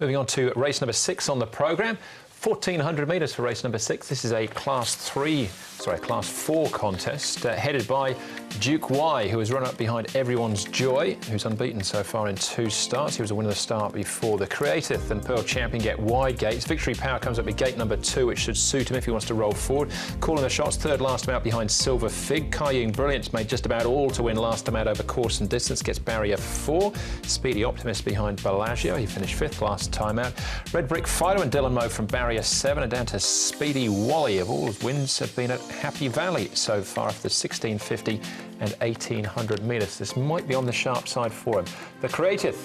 Moving on to race number 6 on the programme. 1,400 metres for race number 6. This is a Class 4 contest headed by Duke Y, who has run up behind Everyone's Joy, who's unbeaten so far in 2 starts. He was a winner of the start before. The Creative and Pearl Champion get wide gates. Victory Power comes up with gate number 2, which should suit him if he wants to roll forward. Calling the shots, third last time out behind Silver Fig. Kaiying Brilliance made just about all to win last time out over course and distance, gets barrier 4. Speedy Optimist behind Bellagio, he finished 5th last time out. Red Brick Fido and Dylan Moe from barrier 7, and down to Speedy Wally. Of all his wins have been at Happy Valley so far after 1,650 and 1,800 metres. This might be on the sharp side for him. The Creative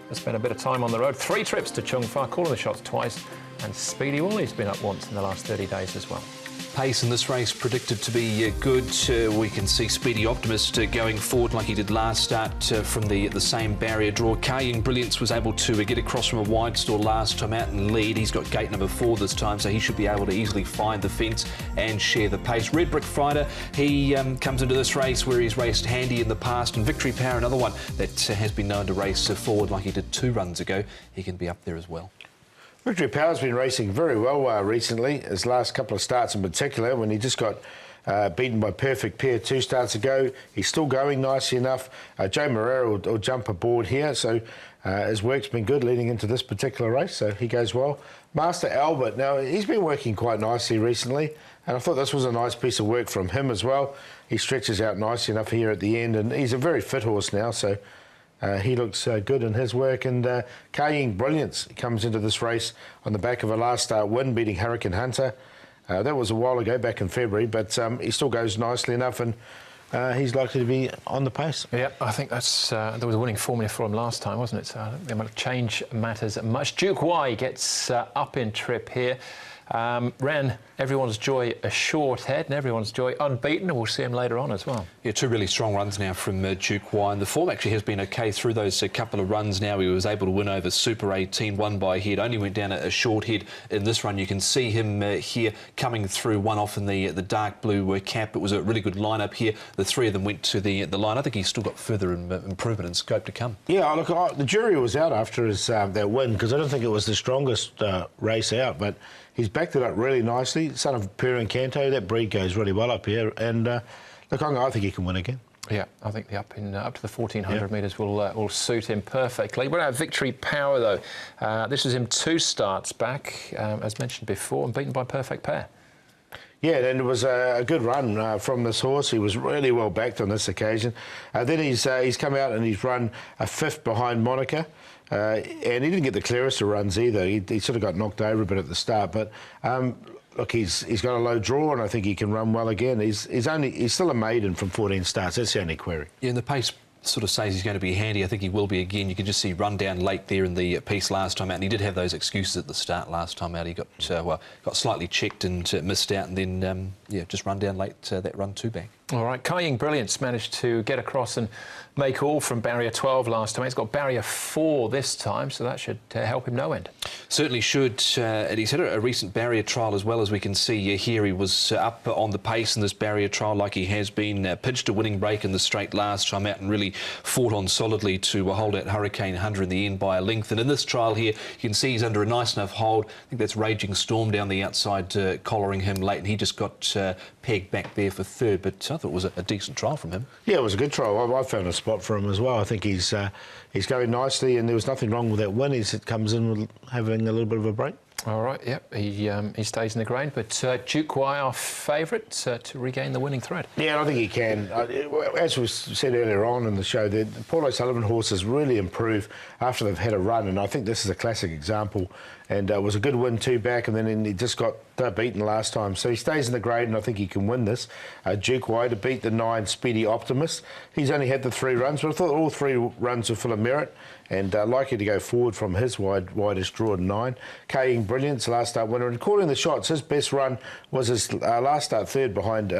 has spent a bit of time on the road. 3 trips to Chung Fa, calling the shots twice, and Speedy Wally's been up once in the last 30 days as well. Pace in this race predicted to be good. We can see Speedy Optimist going forward like he did last start from the same barrier draw. Kaiying Brilliance was able to get across from a wide store last time out and lead. He's got gate number 4 this time, so he should be able to easily find the fence and share the pace. Red Brick Fighter, he comes into this race where he's raced handy in the past, and Victory Power, another one that has been known to race forward like he did 2 runs ago. He can be up there as well. Victory Power's been racing very well recently, his last couple of starts in particular, when he just got beaten by Perfect Pair 2 starts ago. He's still going nicely enough. Joe Moreira will jump aboard here, so his work's been good leading into this particular race, so he goes well. Master Albert, now he's been working quite nicely recently, and I thought this was a nice piece of work from him as well. He stretches out nicely enough here at the end, and he's a very fit horse now, so he looks good in his work. And Kaiying Brilliance comes into this race on the back of a last start win, beating Hurricane Hunter. That was a while ago, back in February, but he still goes nicely enough, and he's likely to be on the pace. Yeah, I think that's there was a winning formula for him last time, wasn't it? So I don't think they might change matters much. Duke Y gets up in trip here. Ran Everyone's Joy a short head, and Everyone's Joy unbeaten, and we'll see him later on as well. Yeah, 2 really strong runs now from Duke Y, and the form actually has been okay through those couple of runs now. He was able to win over Super 18, won by head, only went down a short head in this run. You can see him here coming through, one off in the dark blue cap. It was a really good lineup here. The 3 of them went to the line. I think he's still got further improvement and scope to come. Yeah, look, the jury was out after his that win, because I don't think it was the strongest race out, but he's backed it up really nicely. Son of Per and Canto, that breed goes really well up here. And look, I think he can win again. Yeah, I think the up to the 1,400 metres will suit him perfectly. What about Victory Power, though? This was him 2 starts back, as mentioned before, and beaten by Perfect Pair. Yeah, and it was a good run from this horse. He was really well backed on this occasion. Then he's come out and he's run a 5th behind Monica. And he didn't get the clearest of runs either. He sort of got knocked over a bit at the start. But look, he's got a low draw, and I think he can run well again. He's still a maiden from 14 starts. That's the only query. Yeah, and the pace sort of says he's going to be handy. I think he will be again. You can just see run down late there in the piece last time out, and he did have those excuses at the start last time out. He got got slightly checked and missed out, and then just run down late that run 2 back. All right, Kaiying Brilliance managed to get across and make all from barrier 12 last time. He's got barrier 4 this time, so that should help him no end. Certainly should. And he's had a recent barrier trial as well, as we can see here. He was up on the pace in this barrier trial like he has been. Pitched a winning break in the straight last time out and really fought on solidly to hold out Hurricane Hunter in the end by a length. And in this trial here, you can see he's under a nice enough hold. I think that's Raging Storm down the outside collaring him late, and he just got pegged back there for 3rd. But I thought it was a decent trial from him. Yeah, it was a good trial. I found a spot for him as well. I think he's going nicely, and there was nothing wrong with that win. He comes in with having a little bit of a break. All right, yep, he stays in the grain, but Duke Y, our favourite, to regain the winning thread. Yeah, I think he can. As we said earlier on in the show, the Paul O'Sullivan horses really improve after they've had a run, and I think this is a classic example. And it was a good win 2 back, and then he just got beaten last time. So he stays in the grade, and I think he can win this. Duke Y to beat the 9 Speedy Optimist. He's only had the 3 runs, but I thought all 3 runs were full of merit, and likely to go forward from his widest draw at 9. Kaiying Brilliance, last start winner, and calling the shots. His best run was his last start 3rd behind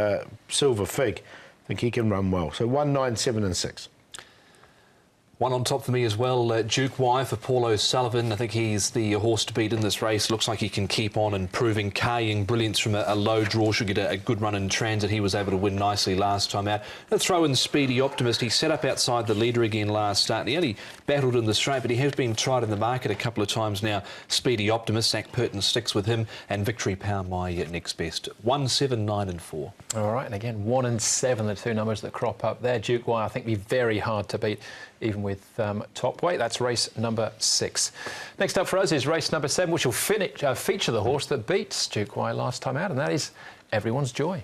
Silver Fig. I think he can run well. So 1, 9, 7 and 6. One on top for me as well, Duke Y for Paul O'Sullivan. I think he's the horse to beat in this race. Looks like he can keep on improving. Carrying Brilliance from a low draw should get a good run in transit. He was able to win nicely last time out. Let's throw in Speedy Optimist. He set up outside the leader again last start. And he only battled in the straight, but he has been tried in the market a couple of times now. Speedy Optimist, Zach Purton sticks with him, and Victory Power my next best. 1, 7, 9 and 4. All right, and again, 1 and 7, the two numbers that crop up there. Duke Y, I think, be very hard to beat, even with top weight. That's race number 6. Next up for us is race number 7, which will feature the horse that beat Duke Y last time out, and that is Everyone's Joy.